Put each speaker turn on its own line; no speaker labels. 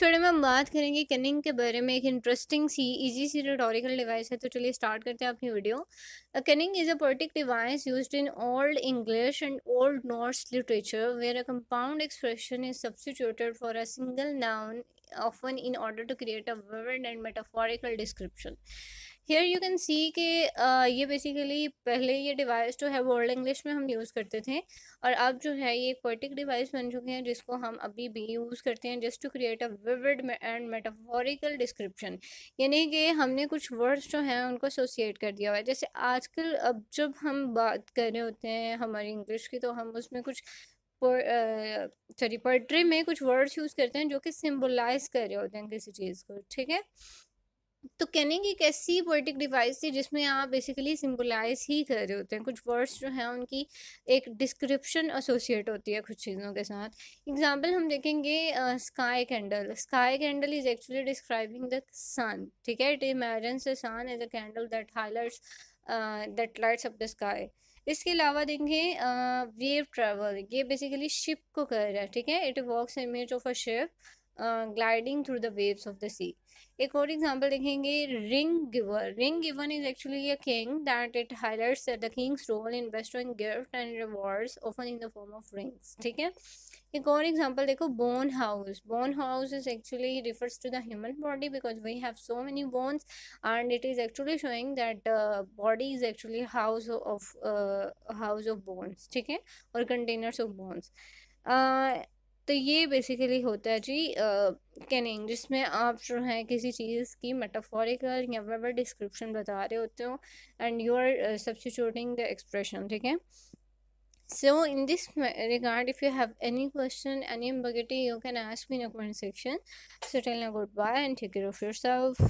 Video में हम बात करेंगे कनिंग के बारे में। एक इंटरेस्टिंग सी इजी सी रिटोरिकल डिवाइस है, तो चलिए स्टार्ट करते हैं अपनी video. Kenning is a poetic device used in Old English and Old Norse literature where a compound expression is substituted for a single noun often in order to create a vivid and metaphorical description. Here you can see कि ये basically पहले ये device जो है world English में हम use करते थे, और अब जो है ये एक पोएटिक डिवाइस बन चुके हैं जिसको हम अभी भी यूज़ करते हैं just to create a vivid and metaphorical description. यानी कि हमने कुछ वर्ड्स जो हैं उनको एसोसिएट कर दिया हुआ है। जैसे आजकल अब जब हम बात कर रहे होते हैं हमारी इंग्लिश की, तो हम उसमें कुछ पोएट्री में कुछ वर्ड्स यूज़ करते हैं जो कि सिंबलाइज कर रहे होते हैं किसी चीज़ को, ठीक है। तो कनिंग एक ऐसी पोएटिक डिवाइस थी जिसमें आप बेसिकली सिंबलाइज ही कर रहे होते हैं। कुछ वर्ड्स जो हैं उनकी एक डिस्क्रिप्शन एसोसिएट होती है कुछ चीज़ों के साथ। एग्जांपल हम देखेंगे, sky candle. Sky candle is actually describing the sun, ठीक है। It imagines the sun as a candle that highlights that lights up the sky. इसके अलावा देखेंगे वेव ट्रेवल, ये बेसिकली शिप को कह रहा है, ठीक है। It evokes image of a ship gliding through the waves of the sea. एक और एग्जांपल देखेंगे, ring giver. Ring given is actually a king that it highlights the king's role in bestowing gift and rewards often in the form of rings, ठीक है। एक और example देखो, bone house. Bone house is actually refers to the human body because we have so many bones and it is actually showing that body is actually house of bones, ठीक है, और containers of bones। तो ये basically होता है जी Canning, जिसमें आप जो है किसी चीज़ की मेटाफोरिकल या वर्बल डिस्क्रिप्शन बता रहे होते हो and you are substituting the expression, ठीक है। So in this regard, if you have any question, any ambiguity, you can ask me in the comment section. So till now, goodbye and take care of yourself.